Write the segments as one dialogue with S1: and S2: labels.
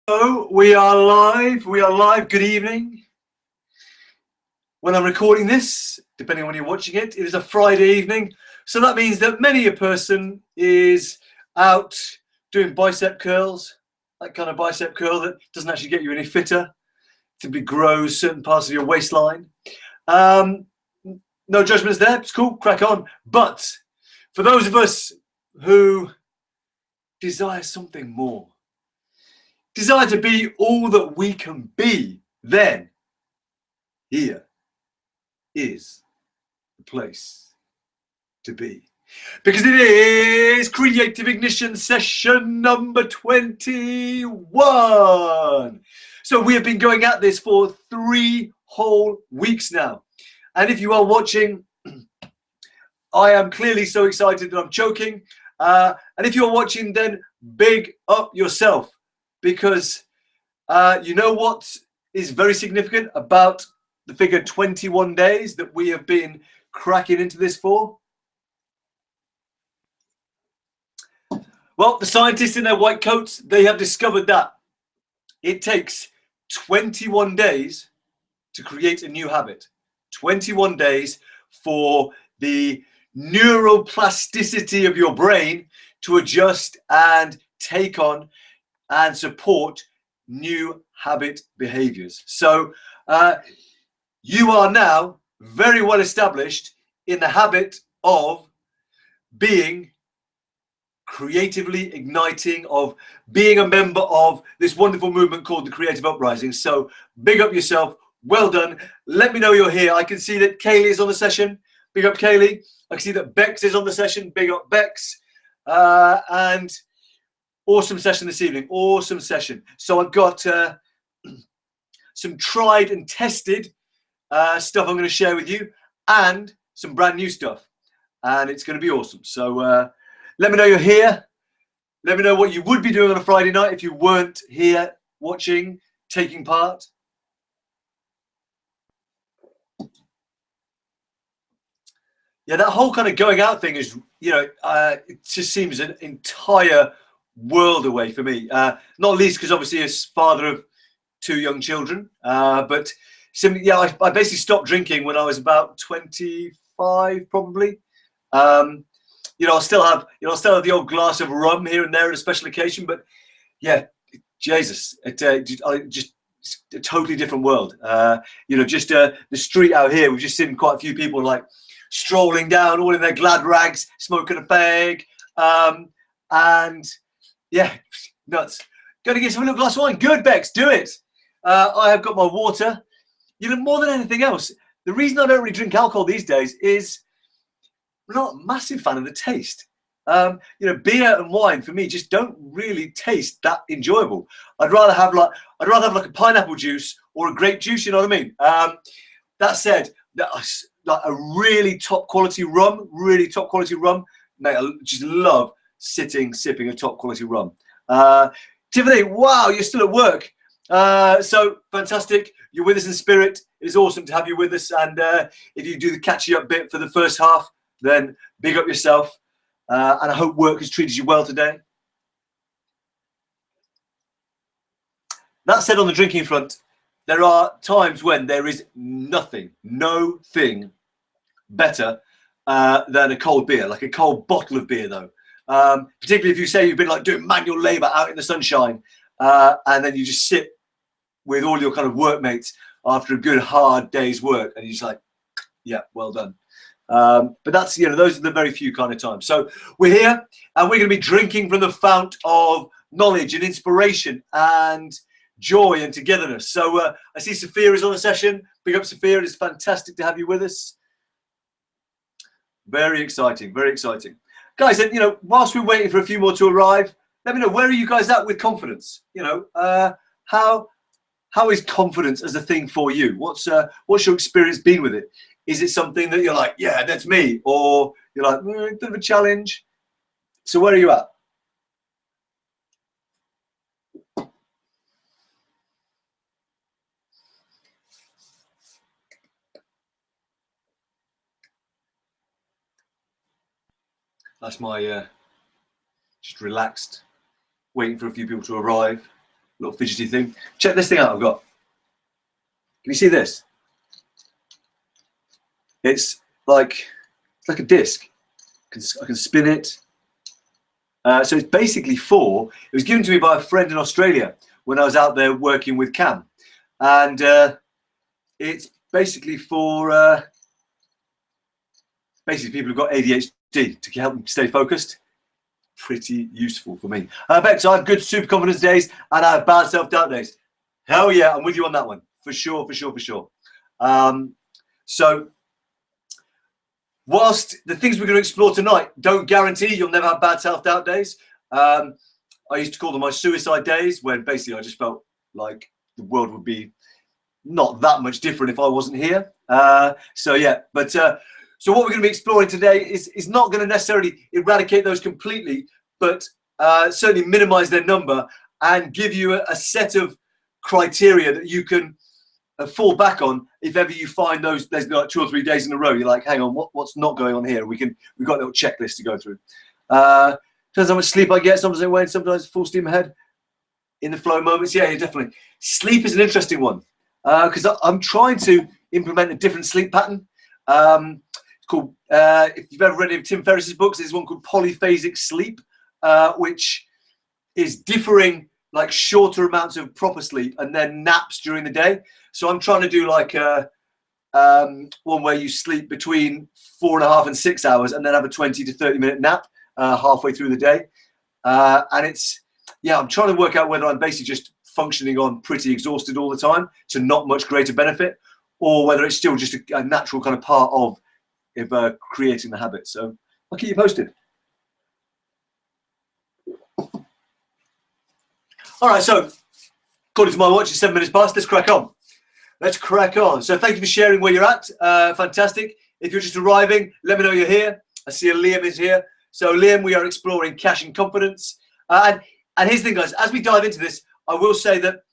S1: So we are live. We are live. Good evening. When I'm recording this, depending on when you're watching it, it is a Friday evening. So that means that many a person is out doing bicep curls, that kind of bicep curl that doesn't actually get you any fitter, simply grows certain parts of your waistline. No judgments there. It's cool. Crack on. But for those of us who desire something more, desire to be all that we can be, then here is the place to be. Because it is Creative Ignition session number 21. So we have been going at this for 3 whole weeks now. And if you are watching, I am clearly so excited that I'm choking. And if you're watching, then big up yourself. Because you know what is very significant about the figure 21 days that we have been cracking into this for? Well, the scientists in their white coats, they have discovered that it takes 21 days to create a new habit. 21 days for the neuroplasticity of your brain to adjust and take on and support new habit behaviors. So you are now very well established in the habit of being creatively igniting, of being a member of this wonderful movement called the Creative Uprising. So big up yourself. Well done. Let me know you're here. I can see that Kaylee is on the session. Big up Kaylee. I can see that Bex is on the session. Big up Bex. And awesome session this evening. Awesome session. So I've got some tried and tested stuff I'm going to share with you, and some brand new stuff, and it's going to be awesome. So let me know you're here. Let me know what you would be doing on a Friday night if you weren't here watching, taking part. Yeah, that whole kind of going out thing is, it just seems an entire world away for me. Not least because obviously as father of 2 young children, but simply, yeah, I basically stopped drinking when I was about 25, probably. I'll still have the odd glass of rum here and there at a special occasion, but yeah, Jesus, just a totally different world. The street out here, we've just seen quite a few people like strolling down, all in their glad rags, smoking a fag, and yeah, nuts. Going to get some little glass of wine. Good, Bex, do it. I have got my water. More than anything else, the reason I don't really drink alcohol these days is I'm not a massive fan of the taste. Beer and wine for me just don't really taste that enjoyable. I'd rather have like a pineapple juice or a grape juice. You know what I mean? That said, like a really top quality rum, mate, I just love sipping a top quality rum. Tiffany, wow, you're still at work. So fantastic. You're with us in spirit. It is awesome to have you with us. And if you do the catchy up bit for the first half, then big up yourself. And I hope work has treated you well today. That said, on the drinking front, there are times when there is no thing better than a cold beer, like a cold bottle of beer, though. Particularly if you say you've been like doing manual labor out in the sunshine, and then you just sit with all your kind of workmates after a good hard day's work, and you're just like, yeah, well done. But that's, those are the very few kind of times. So we're here, and we're going to be drinking from the fount of knowledge and inspiration and joy and togetherness. So I see Sophia is on the session. Big up, Sophia. It is fantastic to have you with us. Very exciting, very exciting. Guys, and whilst we're waiting for a few more to arrive, let me know, where are you guys at with confidence? How is confidence as a thing for you? What's your experience been with it? Is it something that you're like, yeah, that's me? Or you're like, a bit of a challenge? So where are you at? That's my just relaxed, waiting for a few people to arrive. little fidgety thing. Check this thing out I've got. Can you see this? It's like a disc. I can spin it. So it's basically it was given to me by a friend in Australia when I was out there working with Cam. And it's basically for basically people who've got ADHD to help them stay focused. Pretty useful for me. Bex, I have good super confidence days and I have bad self-doubt days. Hell yeah, I'm with you on that one. For sure. So whilst the things we're going to explore tonight don't guarantee you'll never have bad self-doubt days, I used to call them my suicide days, when basically I just felt like the world would be not that much different if I wasn't here. So what we're going to be exploring today is not going to necessarily eradicate those completely, but certainly minimize their number and give you a set of criteria that you can fall back on if ever you find there's like 2 or 3 days in a row you're like, hang on, what's not going on here? We've got a little checklist to go through. Depends how much sleep I get. Sometimes I wait, sometimes full steam ahead in the flow moments. Yeah, definitely. Sleep is an interesting one because I'm trying to implement a different sleep pattern. It's called, if you've ever read any of Tim Ferriss's books, there's one called polyphasic sleep, which is differing, like shorter amounts of proper sleep and then naps during the day. So I'm trying to do like one where you sleep between 4.5 and 6 hours and then have a 20 to 30 minute nap halfway through the day. And I'm trying to work out whether I'm basically just functioning on pretty exhausted all the time to not much greater benefit, or whether it's still just a natural kind of part of creating the habit. So I'll keep you posted. All right, so according to my watch, it's 7 minutes past. Let's crack on. So thank you for sharing where you're at. Fantastic. If you're just arriving, let me know you're here. I see Liam is here. So Liam, we are exploring cash and confidence. And here's the thing, guys. As we dive into this, I will say that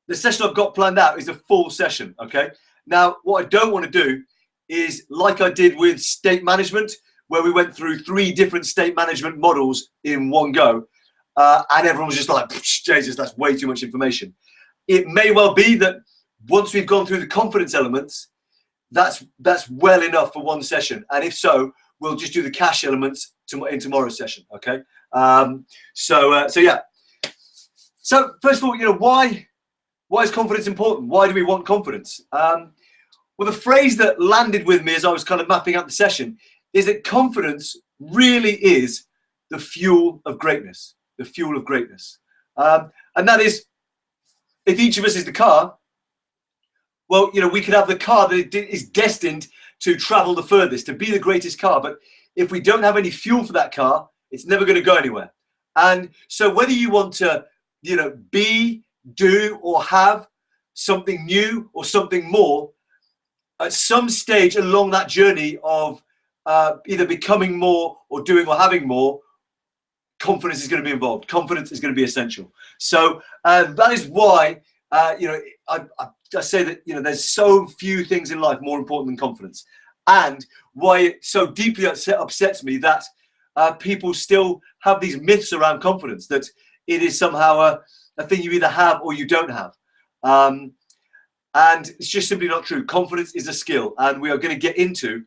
S1: the session I've got planned out is a full session, okay? Now, what I don't want to do is, like I did with state management, where we went through 3 different state management models in one go. And everyone was just like, Jesus, that's way too much information. It may well be that once we've gone through the confidence elements, that's well enough for one session. And if so, we'll just do the cash elements in tomorrow's session, okay? So yeah. So first of all, why is confidence important? Why do we want confidence? Well, the phrase that landed with me as I was kind of mapping out the session is that confidence really is the fuel of greatness. The fuel of greatness. And that is, if each of us is the car, well, we could have the car that is destined to travel the furthest, to be the greatest car. But if we don't have any fuel for that car, it's never going to go anywhere. And so whether you want to, be, do, or have something new or something more, at some stage along that journey of either becoming more or doing or having more, confidence is going to be involved. Confidence is going to be essential. So that is why, I say that, there's so few things in life more important than confidence, and why it so deeply upsets me that people still have these myths around confidence, that it is somehow a thing you either have or you don't have. And it's just simply not true. Confidence is a skill, and we are going to get into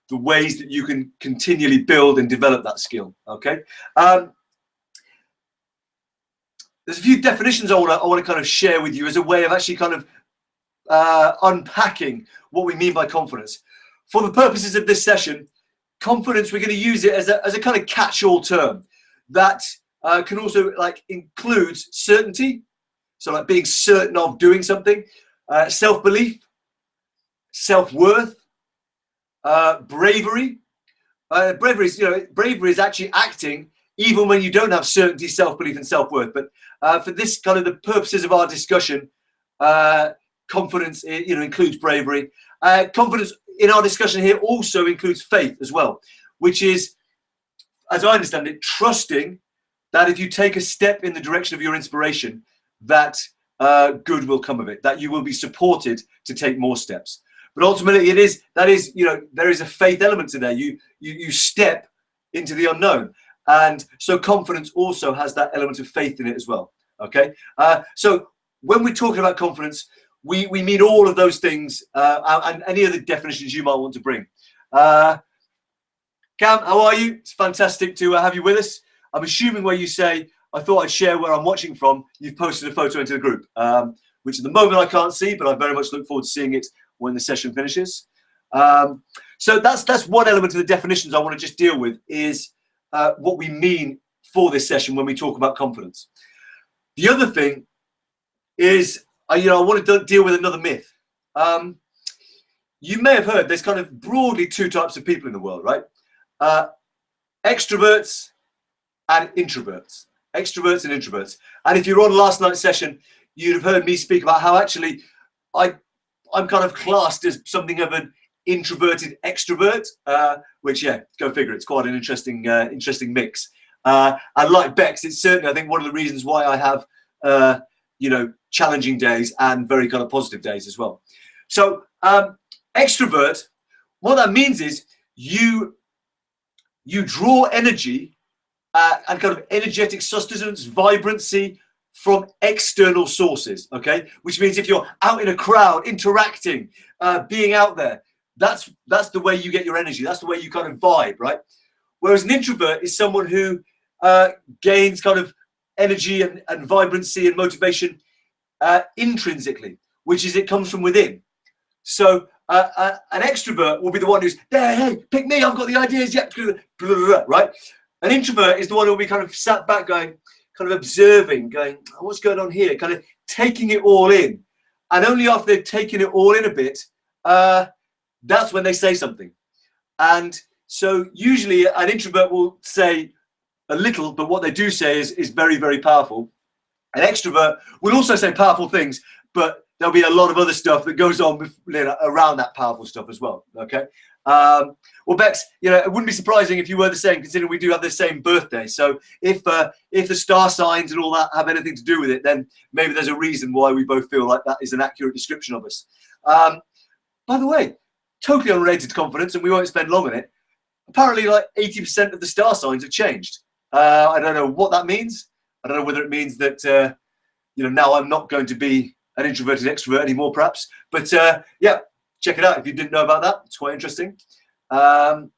S1: the ways that you can continually build and develop that skill. Okay. There's a few definitions I want to kind of share with you as a way of actually kind of unpacking what we mean by confidence. For the purposes of this session, confidence, we're going to use it as a kind of catch-all term that can also includes certainty, so like being certain of doing something, self-belief, self-worth, bravery. Bravery is actually acting even when you don't have certainty, self-belief, and self-worth. But for this kind of the purposes of our discussion, confidence, includes bravery. Confidence in our discussion here also includes faith as well, which is, as I understand it, trusting that if you take a step in the direction of your inspiration, that good will come of it, that you will be supported to take more steps. But ultimately, there is a faith element to there. You step into the unknown. And so confidence also has that element of faith in it as well. Okay, so when we're talking about confidence, we mean all of those things, and any other definitions you might want to bring. Cam, how are you? It's fantastic to have you with us. I'm assuming where you say, I thought I'd share where I'm watching from, you've posted a photo into the group, which at the moment I can't see, but I very much look forward to seeing it when the session finishes. So that's one element of the definitions I want to just deal with, is what we mean for this session when we talk about confidence. The other thing is, I want to deal with another myth. You may have heard there's kind of broadly two types of people in the world, right? Extroverts and introverts. Extroverts and introverts. And if you're on last night's session, you'd have heard me speak about how actually I'm kind of classed as something of an introverted extrovert, which, yeah, go figure, it's quite an interesting mix. And like Bex, it's certainly, I think, one of the reasons why I have challenging days and very kind of positive days as well. So extrovert, what that means is you draw energy and kind of energetic sustenance, vibrancy from external sources, okay? Which means if you're out in a crowd, interacting, being out there, that's the way you get your energy. That's the way you kind of vibe, right? Whereas an introvert is someone who gains kind of energy and vibrancy and motivation intrinsically, which is it comes from within. So an extrovert will be the one who's there, hey, pick me, I've got the ideas, yeah, right? An introvert is the one who will be kind of sat back going, kind of observing, going, what's going on here? Kind of taking it all in. And only after they've taken it all in a bit, that's when they say something. And so usually an introvert will say a little, but what they do say is very, very powerful. An extrovert will also say powerful things, but there'll be a lot of other stuff that goes on around that powerful stuff as well. Okay. Well, Bex, it wouldn't be surprising if you were the same, considering we do have the same birthday. So if the star signs and all that have anything to do with it, then maybe there's a reason why we both feel like that is an accurate description of us. By the way, totally unrelated to confidence, and we won't spend long on it. Apparently, like 80% of the star signs have changed. I don't know what that means. I don't know whether it means that now I'm not going to be an introverted extrovert anymore, perhaps. But yeah, check it out if you didn't know about that. It's quite interesting. And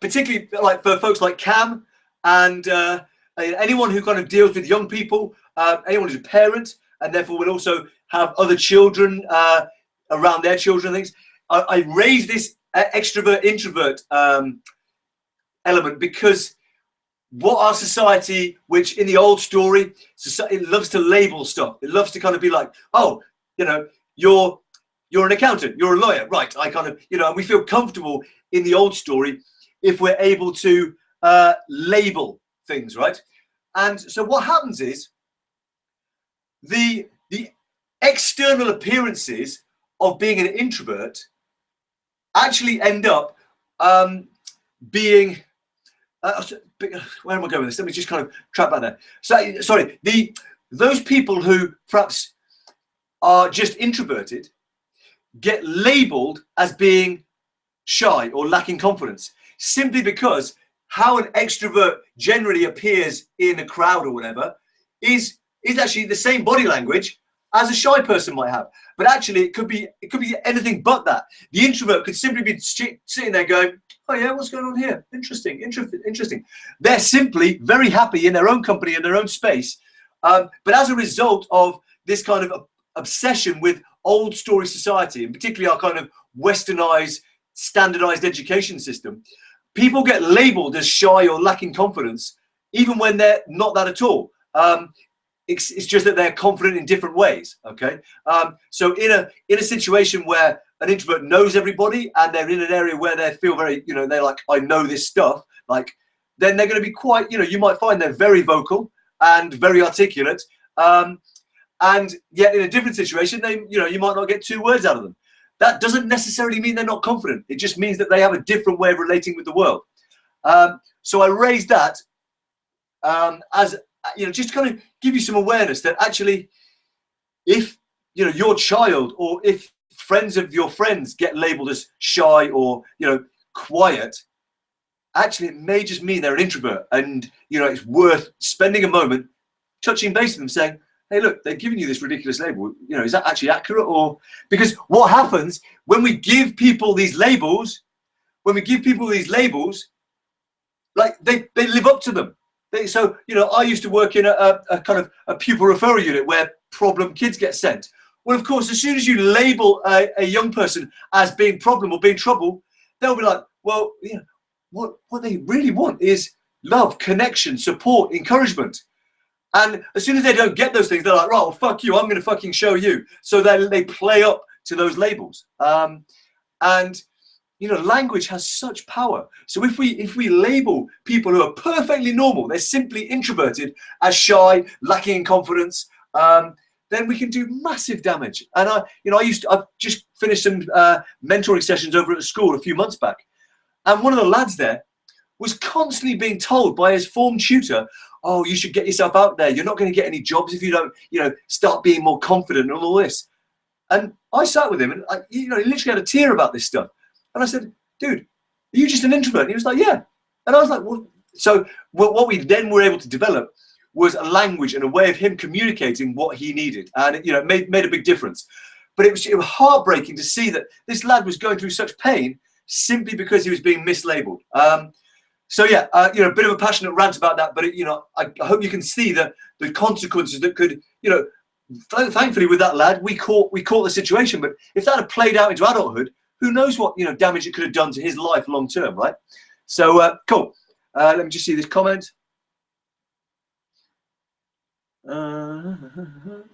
S1: particularly like for folks like Cam and anyone who kind of deals with young people, anyone who's a parent and therefore will also have other children around their children and things. I raise this extrovert introvert element because what our society, which in the old story, it loves to label stuff. It loves to kind of be like, oh, you're an accountant, you're a lawyer, right? I kind of, and we feel comfortable in the old story if we're able to label things, right? And so what happens is the external appearances of being an introvert actually end up being where am I going with this? Let me just kind of track back there. So, sorry, those people who perhaps are just introverted get labeled as being shy or lacking confidence simply because how an extrovert generally appears in a crowd or whatever is actually the same body language as a shy person might have. But actually it could be anything but that. The introvert could simply be sitting there going, oh yeah, what's going on here? Interesting. They're simply very happy in their own company, in their own space. But as a result of this kind of obsession with old story society, and particularly our kind of westernized, standardized education system, people get labeled as shy or lacking confidence, even when they're not that at all. It's just that they're confident in different ways. Okay. So in a situation where an introvert knows everybody and they're in an area where they feel very, they're like, I know this stuff, like, then they're going to be quite, you might find they're very vocal and very articulate. And yet in a different situation, you might not get 2 words out of them. That doesn't necessarily mean they're not confident. It just means that they have a different way of relating with the world. So I raised that as, just to kind of give you some awareness that actually, if, your child or if friends of your friends get labeled as shy or, quiet, actually it may just mean they're an introvert, and it's worth spending a moment touching base with them, saying, hey, look, they've given you this ridiculous label. Is that actually accurate? Or because what happens when we give people these labels, like they live up to them. So I used to work in a kind of a pupil referral unit where problem kids get sent. Well, of course, as soon as you label a young person as being problem or being trouble, they'll be like, well, what they really want is love, connection, support, encouragement. And as soon as they don't get those things, they're like, right, well, fuck you, I'm going to fucking show you. So they play up to those labels. And language has such power. So if we label people who are perfectly normal, they're simply introverted, as shy, lacking in confidence, then we can do massive damage. And I've just finished some mentoring sessions over at school a few months back, and one of the lads there was constantly being told by his form tutor, oh, you should get yourself out there. You're not going to get any jobs if you don't, start being more confident and all this. And I sat with him, and he literally had a tear about this stuff. And I said, dude, are you just an introvert? And he was like, yeah. And I was like, well, so what we then were able to develop was a language and a way of him communicating what he needed. And it made a big difference. But it was heartbreaking to see that this lad was going through such pain simply because he was being mislabeled. So yeah, a bit of a passionate rant about that, but I hope you can see the consequences that could, thankfully with that lad, we caught the situation. But if that had played out into adulthood, who knows what damage it could have done to his life long term, right? So cool. Let me just see this comment. Right,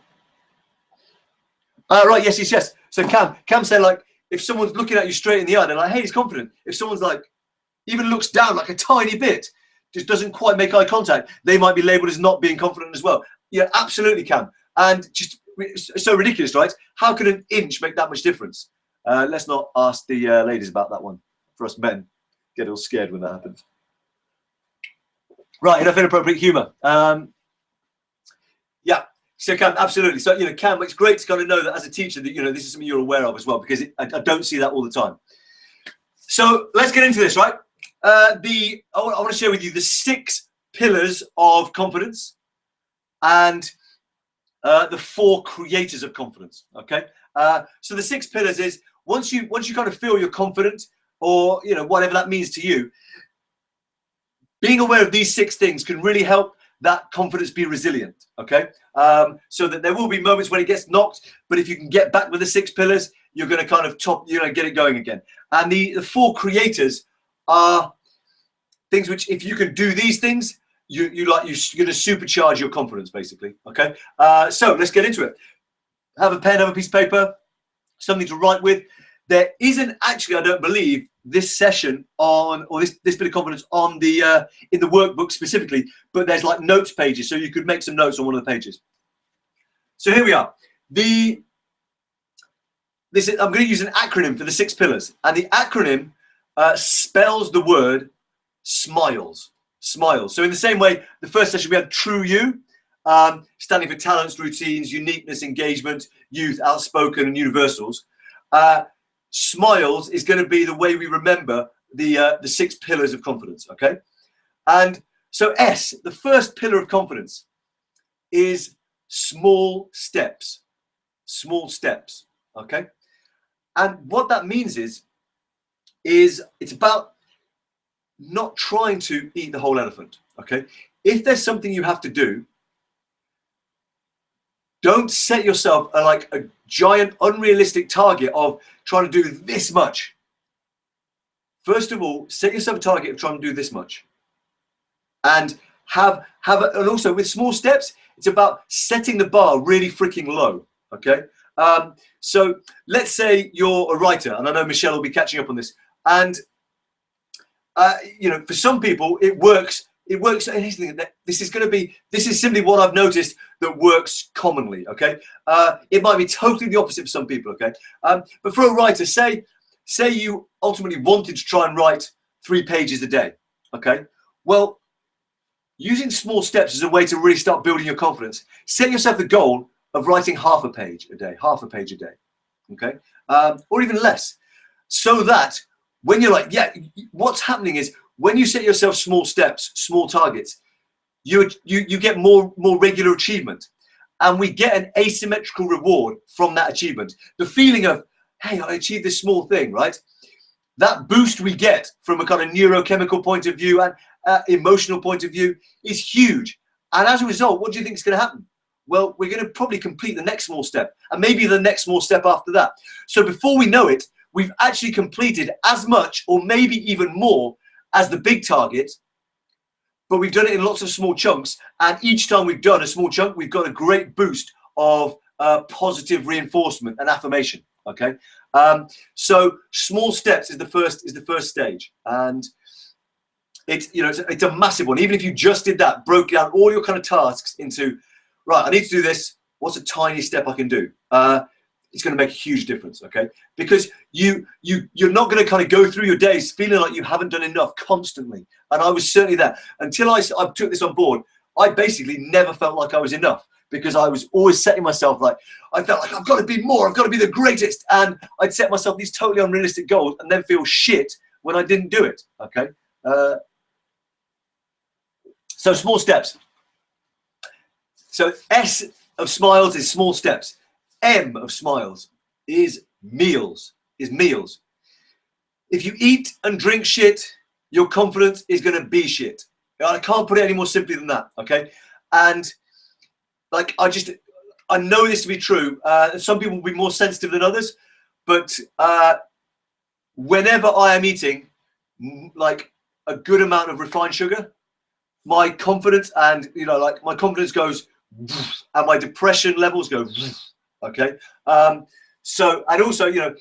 S1: yes. So Cam said, like, if someone's looking at you straight in the eye, they're like, hey, he's confident. If someone's like, even looks down like a tiny bit, just doesn't quite make eye contact, they might be labeled as not being confident as well. Yeah, absolutely, Cam. And just it's so ridiculous, right? How could an inch make that much difference? Let's not ask the ladies about that one. For us men, get all scared when that happens. Right, enough inappropriate humour. Yeah, so Cam, absolutely. So Cam, it's great to kind of know that as a teacher that this is something you're aware of as well, because I don't see that all the time. So let's get into this, right? I want to share with you the 6 pillars of confidence and the 4 creators of confidence. Okay, so the 6 pillars is once you kind of feel you're confident, or whatever that means to you, being aware of these 6 things can really help that confidence be resilient. Okay, so that there will be moments when it gets knocked, but if you can get back with the 6 pillars, you're going to kind of get it going again. And the 4 creators are things which, if you can do these things, you're going to supercharge your confidence, basically. Okay, so let's get into it. Have a pen, have a piece of paper, something to write with. There isn't actually, I don't believe, this session on, or this bit of confidence on the in the workbook specifically, but there's like notes pages, so you could make some notes on one of the pages. So here we are. I'm going to use an acronym for the 6 pillars, and the acronym spells the word smiles. Smiles. So in the same way, the first session we had True You, standing for talents, routines, uniqueness, engagement, youth, outspoken, and universals. Smiles is going to be the way we remember the 6 pillars of confidence. Okay, and so S, the first pillar of confidence, is small steps. Small steps. Okay, and what that means is it's about not trying to eat the whole elephant. Okay, if there's something you have to do, don't set yourself a giant unrealistic target of trying to do this much. First of all, set yourself a target of trying to do this much, and and also with small steps, it's about setting the bar really freaking low. Okay, so let's say you're a writer, and I know Michelle will be catching up on this, and for some people it works. It works. And here's the thing, this is simply what I've noticed that works commonly. Okay, it might be totally the opposite for some people. Okay, but for a writer, say you ultimately wanted to try and write 3 pages a day. Okay, well, using small steps is a way to really start building your confidence. Set yourself the goal of writing half a page a day. Okay, or even less, so that when you're like, yeah, what's happening is when you set yourself small steps, small targets, you get more regular achievement, and we get an asymmetrical reward from that achievement. The feeling of, hey, I achieved this small thing, right? That boost we get from a kind of neurochemical point of view and emotional point of view is huge. And as a result, what do you think is going to happen? Well, we're going to probably complete the next small step, and maybe the next small step after that. So before we know it, we've actually completed as much or maybe even more as the big target, but we've done it in lots of small chunks. And each time we've done a small chunk, we've got a great boost of positive reinforcement and affirmation. Okay. So small steps is the first stage, and it's a massive one. Even if you just did that, broke down all your kind of tasks into, right, I need to do this. What's a tiny step I can do? It's going to make a huge difference. Okay, because you're not going to kind of go through your days feeling like you haven't done enough constantly. And I was certainly there until I took this on board. I basically never felt like I was enough, because I was always setting myself like, I felt like I've got to be more, I've got to be the greatest. And I'd set myself these totally unrealistic goals and then feel shit when I didn't do it. Okay. So small steps. So S of smiles is small steps. M of smiles is meals. If you eat and drink shit, your confidence is going to be shit. I can't put it any more simply than that. Okay. And like, I know this to be true. Some people will be more sensitive than others, but whenever I am eating like a good amount of refined sugar, my confidence and my confidence goes, and my depression levels go. Okay. So, and also, even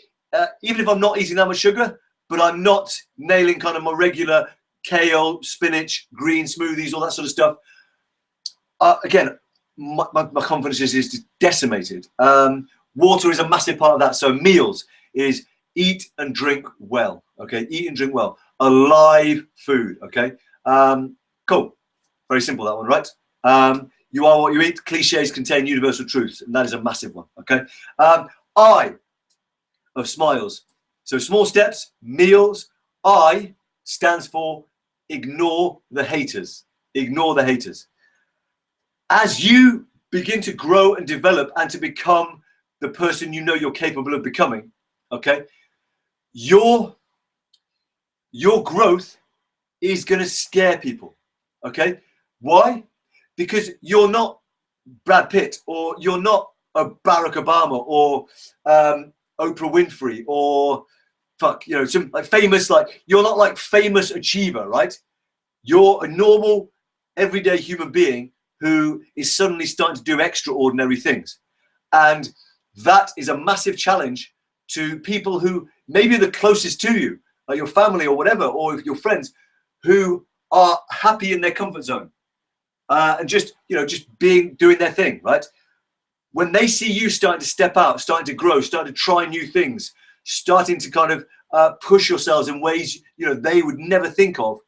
S1: if I'm not eating that much sugar, but I'm not nailing kind of my regular kale, spinach, green smoothies, all that sort of stuff. Again, my confidence is decimated. Water is a massive part of that. So meals is eat and drink well. Okay, eat and drink well. Alive food. Okay, cool. Very simple, that one, right? You are what you eat. Cliches contain universal truths, and that is a massive one. Okay. I of smiles. So small steps, meals. I stands for ignore the haters. Ignore the haters. As you begin to grow and develop and to become the person you're capable of becoming, okay, your growth is going to scare people. Okay. Why? Because you're not Brad Pitt, or you're not a Barack Obama, or Oprah Winfrey, or some like famous, you're not like famous achiever, right? You're a normal, everyday human being who is suddenly starting to do extraordinary things. And that is a massive challenge to people who maybe are the closest to you, like your family or whatever, or your friends who are happy in their comfort zone. And just doing their thing, right? When they see you starting to step out, starting to grow, starting to try new things, starting to kind of push yourselves in ways they would never think of,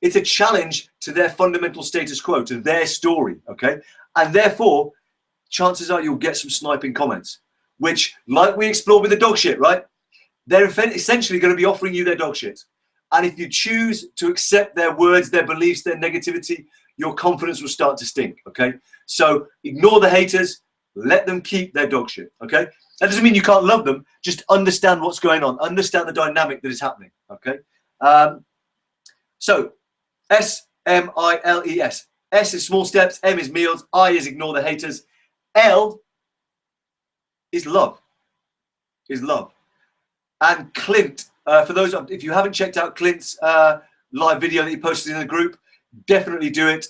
S1: it's a challenge to their fundamental status quo, to their story, okay? And therefore, chances are you'll get some sniping comments, which, like we explored with the dog shit, right? They're essentially going to be offering you their dog shit. And if you choose to accept their words, their beliefs, their negativity, your confidence will start to stink, okay? So ignore the haters, let them keep their dog shit, okay? That doesn't mean you can't love them, just understand what's going on, understand the dynamic that is happening, okay? So S-M-I-L-E-S. S is small steps, M is meals, I is ignore the haters, L is love, And Clint, for those, if you haven't checked out Clint's live video that he posted in the group, definitely do it.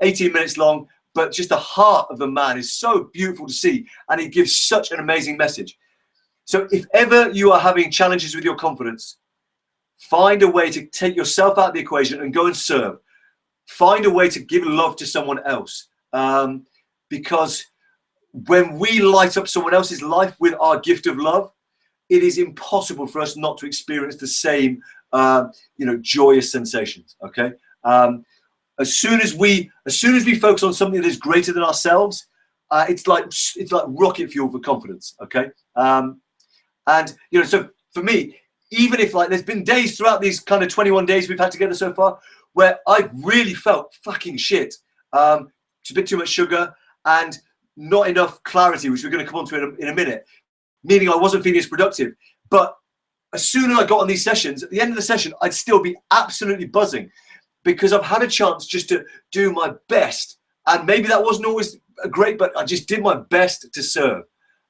S1: 18 minutes long, but just the heart of the man is so beautiful to see, and he gives such an amazing message. So if ever you are having challenges with your confidence, find a way to take yourself out of the equation and go and serve. Find a way to give love to someone else, because when we light up someone else's life with our gift of love, it is impossible for us not to experience the same joyous sensations. Okay. As soon as we focus on something that is greater than ourselves, it's like rocket fuel for confidence. Okay. So for me, even if like there's been days throughout these kind of 21 days we've had together so far where I've really felt fucking shit. It's a bit too much sugar and not enough clarity, which we're going to come on to in a minute, meaning I wasn't feeling as productive. But as soon as I got on these sessions, at the end of the session, I'd still be absolutely buzzing because I've had a chance just to do my best. And maybe that wasn't always great, but I just did my best to serve.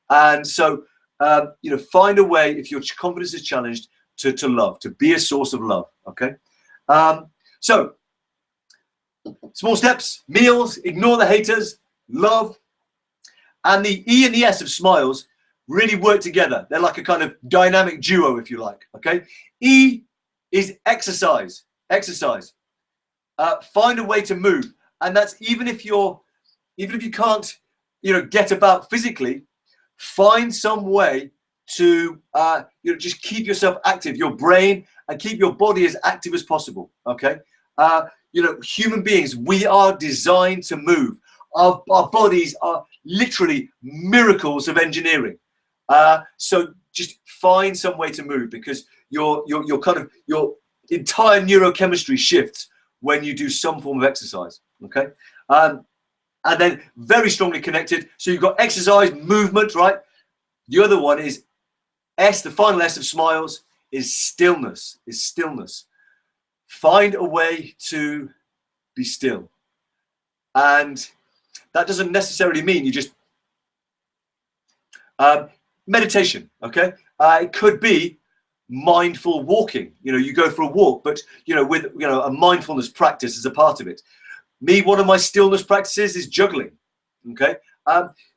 S1: And so, you know, find a way, if your confidence is challenged, to love, to be a source of love, okay? So, small steps, meals, ignore the haters, love, and the E and the S of smiles really work together. They're like a kind of dynamic duo, if you like, okay? E is exercise, exercise. Find a way to move. And that's even if you can't, you know, get about physically, find some way to, you know, just keep yourself active, your brain, and keep your body as active as possible, okay? You know, human beings, we are designed to move. Our bodies are literally miracles of engineering. So just find some way to move because your entire neurochemistry shifts when you do some form of exercise, okay? And then very strongly connected. So you've got exercise, movement, right? The other one is S, the final S of smiles is stillness, Find a way to be still. And that doesn't necessarily mean you just meditation, okay? It could be mindful walking. You know, you go for a walk, but you know, with a mindfulness practice as a part of it. Me, one of my stillness practices is juggling. Okay,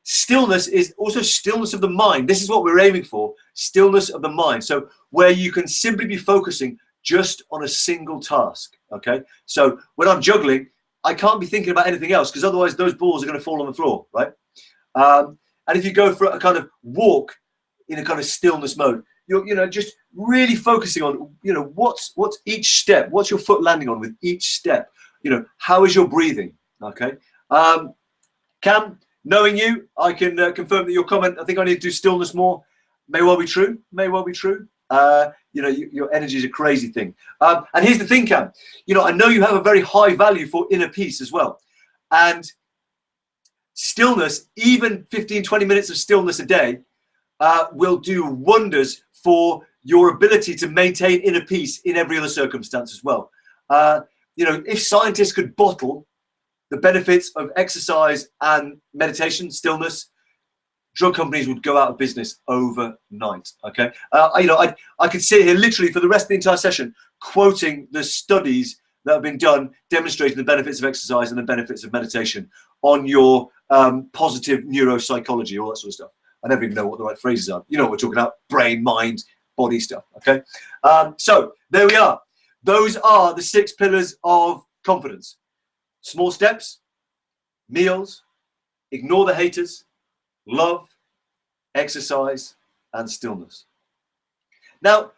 S1: stillness is also stillness of the mind. This is what we're aiming for: stillness of the mind. So where you can simply be focusing just on a single task. Okay, so when I'm juggling, I can't be thinking about anything else because otherwise those balls are going to fall on the floor, right? And if you go for a kind of walk in a kind of stillness mode, you're just really focusing on, what's each step, what's your foot landing on with each step, how is your breathing? Okay. Cam, knowing you, I can confirm that your comment, I think I need to do stillness more, may well be true, your energy is a crazy thing. And here's the thing, Cam, I know you have a very high value for inner peace as well. And stillness, even 15, 20 minutes of stillness a day, will do wonders for your ability to maintain inner peace in every other circumstance as well. If scientists could bottle the benefits of exercise and meditation, stillness, drug companies would go out of business overnight. Okay, I could sit here literally for the rest of the entire session quoting the studies that have been done demonstrating the benefits of exercise and the benefits of meditation on your positive neuropsychology, all that sort of stuff. I never even know what the right phrases are. You know what we're talking about: brain, mind, body stuff. Okay, so there we are. Those are the 6 pillars of confidence. Small steps, meals, ignore the haters, love, exercise, and stillness. Now,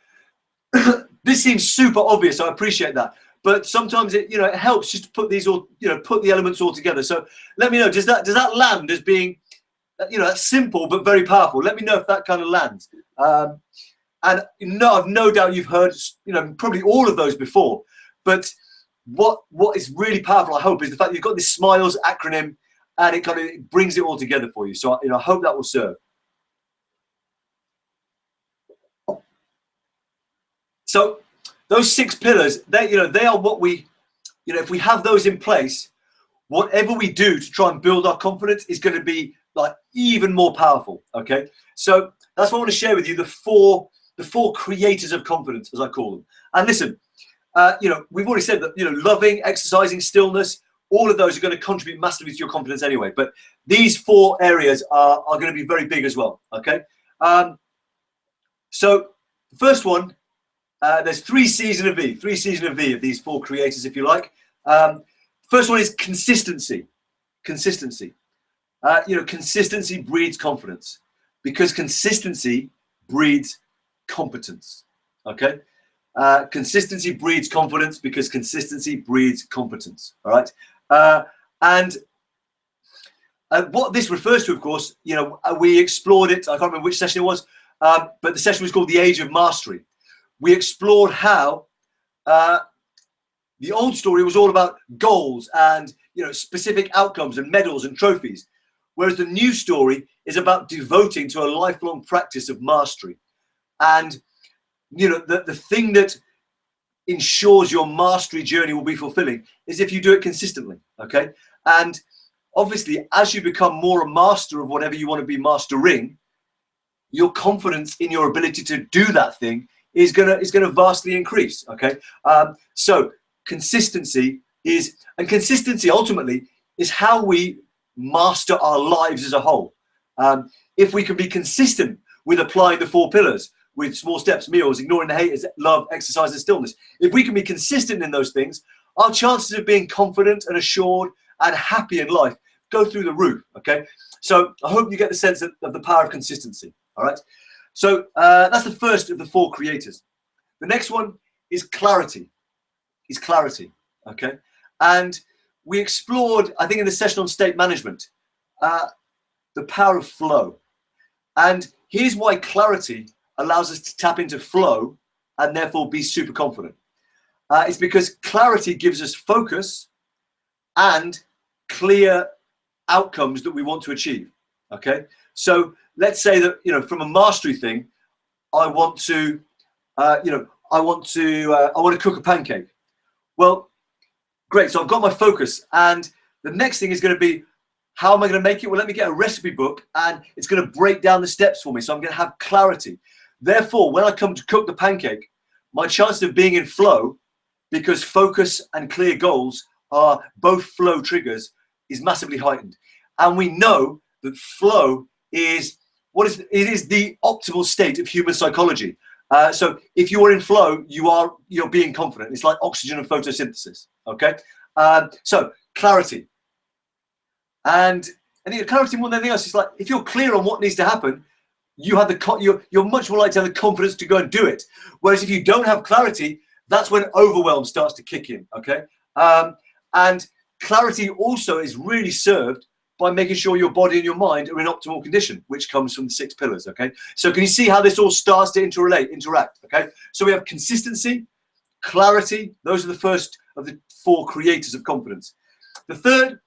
S1: this seems super obvious. I appreciate that. But sometimes it helps just to put these all, put the elements all together. So let me know, does that land as being, simple but very powerful? Let me know if that kind of lands. And I've no doubt you've heard, probably all of those before. But what is really powerful, I hope, is the fact that you've got this SMILES acronym, and it kind of brings it all together for you. So I hope that will serve. So those 6 pillars, they are what we, if we have those in place, whatever we do to try and build our confidence is going to be like even more powerful. Okay, so that's what I want to share with you: the four creators of confidence, as I call them. And listen, we've already said that loving, exercising, stillness, all of those are going to contribute massively to your confidence anyway. But these 4 areas are going to be very big as well. Okay, so the first one. There's 3 C's and a V, 3 C's and a V of these 4 creators, if you like. First one is consistency. Consistency. Consistency breeds confidence because consistency breeds competence. Okay? Consistency breeds confidence because consistency breeds competence. All right? And what this refers to, of course, we explored it. I can't remember which session it was, but the session was called The Age of Mastery, we explored how the old story was all about goals and, you know, specific outcomes and medals and trophies, whereas the new story is about devoting to a lifelong practice of mastery. And, you know, the thing that ensures your mastery journey will be fulfilling is if you do it consistently. Okay. And obviously, as you become more a master of whatever you want to be mastering, your confidence in your ability to do that thing is gonna vastly increase. Okay. So consistency ultimately is how we master our lives as a whole. If we can be consistent with applying the 4 pillars, with small steps, meals, ignoring the haters, love, exercise, and stillness, if we can be consistent in those things, our chances of being confident and assured and happy in life go through the roof. Okay, so I hope you get the sense of the power of consistency. All right, so that's the first of the 4 creators. The next one is clarity. Okay, and we explored, I think, in the session on state management, the power of flow. And here's why clarity allows us to tap into flow and therefore be super confident. It's because clarity gives us focus and clear outcomes that we want to achieve. Okay, so let's say that, you know, from a mastery thing, I want to cook a pancake. Well, great. So I've got my focus, and the next thing is going to be, how am I going to make it? Well, let me get a recipe book, and it's going to break down the steps for me. So I'm going to have clarity. Therefore, when I come to cook the pancake, my chances of being in flow, because focus and clear goals are both flow triggers, is massively heightened. And we know that flow is the optimal state of human psychology. So if you are in flow, you're being confident. It's like oxygen and photosynthesis. Okay, so clarity, and clarity more than anything else is like, if you're clear on what needs to happen, you're much more likely to have the confidence to go and do it. Whereas if you don't have clarity, that's when overwhelm starts to kick in. Okay, and clarity also is really served by making sure your body and your mind are in optimal condition, which comes from the 6 pillars. Okay, so can you see how this all starts to interact? Okay, so we have consistency, clarity. Those are the first of the 4 creators of confidence. The third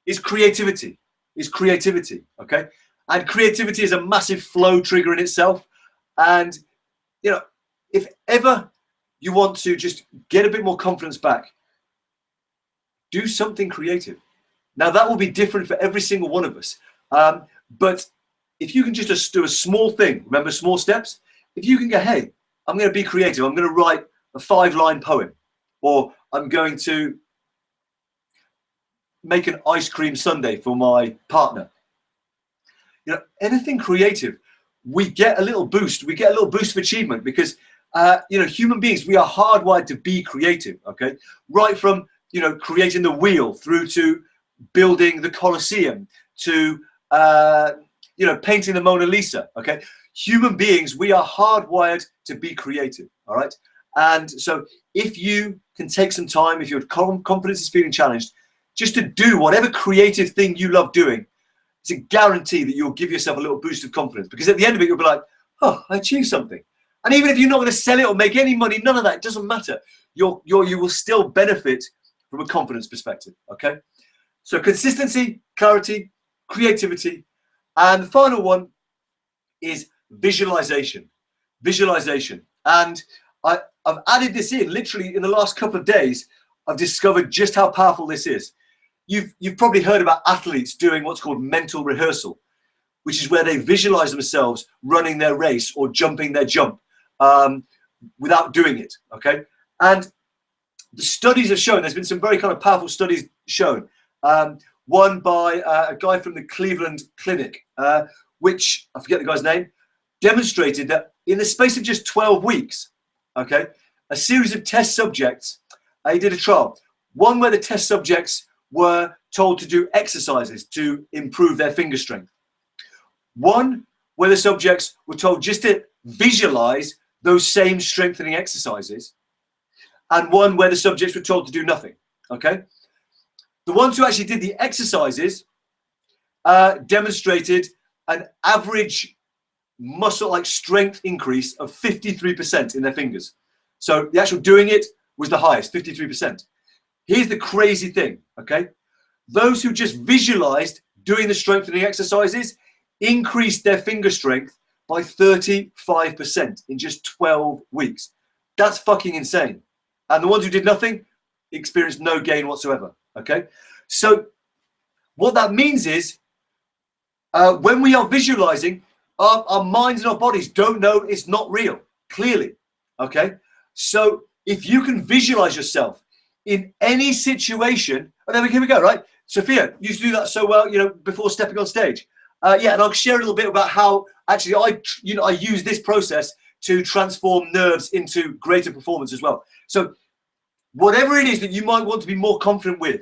S1: is creativity. Okay, and creativity is a massive flow trigger in itself. And, you know, if ever you want to just get a bit more confidence back, do something creative. Now, that will be different for every single one of us. But if you can just do a small thing, remember small steps, if you can go, hey, I'm going to be creative. I'm going to write a 5-line poem, or I'm going to make an ice cream sundae for my partner. You know, anything creative, we get a little boost. We get a little boost of achievement because, you know, human beings, we are hardwired to be creative. Okay, right from, you know, creating the wheel through to building the Colosseum to, you know, painting the Mona Lisa. Okay, human beings, we are hardwired to be creative. All right, and so if you can take some time, if your confidence is feeling challenged, just to do whatever creative thing you love doing, it's a guarantee that you'll give yourself a little boost of confidence, because at the end of it, you'll be like, oh, I achieved something. And even if you're not going to sell it or make any money, none of that, it doesn't matter. You will still benefit from a confidence perspective. Okay, so consistency, clarity, creativity, and the final one is visualization. And I've added this in literally in the last couple of days. I've discovered just how powerful this is. You've probably heard about athletes doing what's called mental rehearsal, which is where they visualize themselves running their race or jumping their jump without doing it. Okay, and the studies have shown, there's been some very kind of powerful studies shown. One by a guy from the Cleveland Clinic, which I forget the guy's name, demonstrated that in the space of just 12 weeks, okay, a series of test subjects, he did a trial. One where the test subjects were told to do exercises to improve their finger strength. One where the subjects were told just to visualize those same strengthening exercises. And one where the subjects were told to do nothing. Okay. The ones who actually did the exercises demonstrated an average muscle like strength increase of 53% in their fingers. So the actual doing it was the highest, 53%. Here's the crazy thing, okay? Those who just visualized doing the strengthening exercises increased their finger strength by 35% in just 12 weeks. That's fucking insane. And the ones who did nothing experienced no gain whatsoever, okay? So what that means is when we are visualizing, our minds and our bodies don't know it's not real, clearly, okay? So if you can visualize yourself in any situation, and here we go, right? Sophia, you used to do that so well, you know, before stepping on stage. Yeah, and I'll share a little bit about how actually I use this process to transform nerves into greater performance as well. So whatever it is that you might want to be more confident with,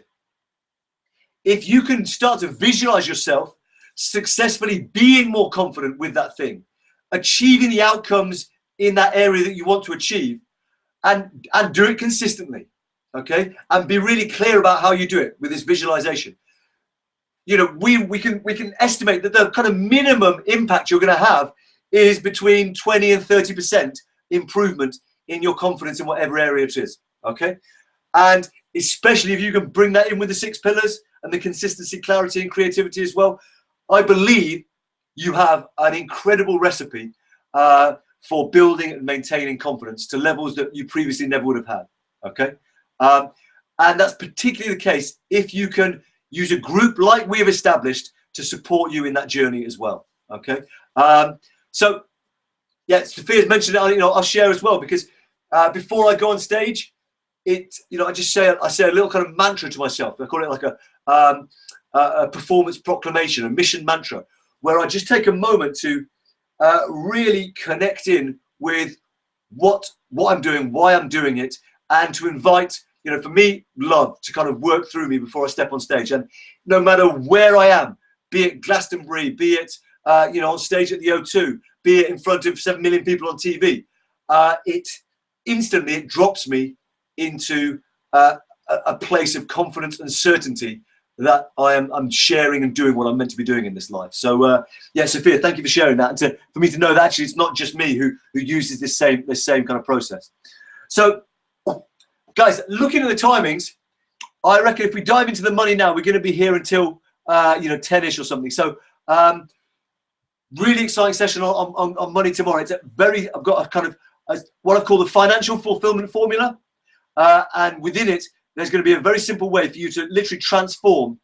S1: if you can start to visualize yourself successfully being more confident with that thing, achieving the outcomes in that area that you want to achieve, and do it consistently, okay? And be really clear about how you do it with this visualization. You know, we can estimate that the kind of minimum impact you're going to have is between 20 and 30% improvement in your confidence in whatever area it is, okay? And especially if you can bring that in with the 6 pillars and the consistency, clarity, and creativity as well, I believe you have an incredible recipe for building and maintaining confidence to levels that you previously never would have had, okay? And that's particularly the case if you can use a group like we have established to support you in that journey as well, okay? So, yeah, Sophia's mentioned it, you know, I'll share as well, because before I go on stage, I say a little kind of mantra to myself. I call it like a performance proclamation, a mission mantra, where I just take a moment to really connect in with what I'm doing, why I'm doing it, and to invite, you know, for me, love to kind of work through me before I step on stage. And no matter where I am, be it Glastonbury, be it on stage at the O2, be it in front of 7 million people on TV, it instantly drops me into a place of confidence and certainty that I'm sharing and doing what I'm meant to be doing in this life. So yeah, Sophia, thank you for sharing that, and for me to know that actually it's not just me who uses this same kind of process. So guys, looking at the timings, I reckon if we dive into the money now, we're going to be here until 10ish or something. So really exciting session on money tomorrow. I've got a kind of what I call the financial fulfillment formula, and within it, there's going to be a very simple way for you to literally transform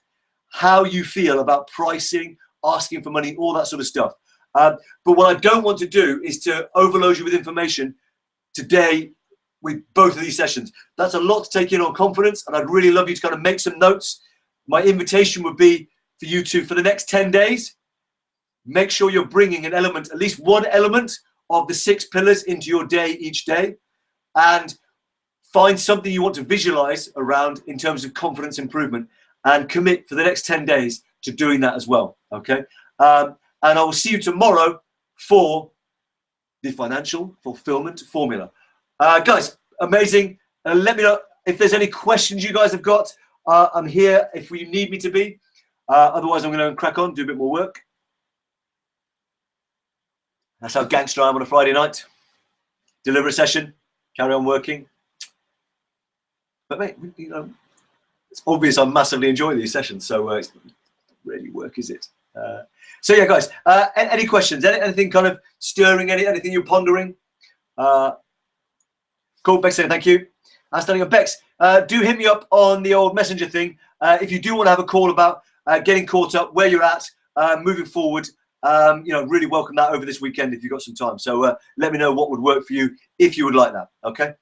S1: how you feel about pricing, asking for money, all that sort of stuff. But what I don't want to do is to overload you with information today with both of these sessions. That's a lot to take in on confidence, and I'd really love you to kind of make some notes. My invitation would be for you to, for the next 10 days, make sure you're bringing an element, at least one element of the 6 pillars into your day each day, and find something you want to visualize around in terms of confidence improvement, and commit for the next 10 days to doing that as well, okay? And I will see you tomorrow for the financial fulfillment formula. Guys, amazing. Let me know if there's any questions you guys have got. I'm here if you need me to be. Otherwise, I'm going to crack on, do a bit more work. That's how gangster I am on a Friday night. Deliver a session, carry on working. But mate, you know, it's obvious I'm massively enjoying these sessions, so it's not really work, is it? So yeah, guys, any questions? Anything kind of stirring? Anything you're pondering? Cool, Bex saying thank you. Outstanding. And Bex, do hit me up on the old messenger thing if you do want to have a call about getting caught up, where you're at, moving forward. Really welcome that over this weekend if you've got some time. So let me know what would work for you if you would like that. Okay.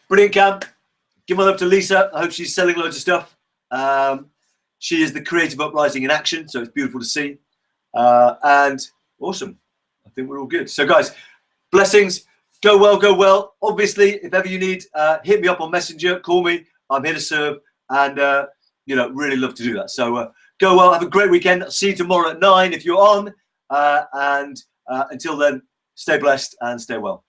S1: Brilliant, Cam. Give my love to Lisa. I hope she's selling loads of stuff. She is the creative uprising in action, so it's beautiful to see. And awesome. I think we're all good. So, guys, blessings. Go well, go well. Obviously, if ever you need, hit me up on Messenger. Call me. I'm here to serve. And, really love to do that. So, go well. Have a great weekend. I'll see you tomorrow at 9 if you're on. And until then, stay blessed and stay well.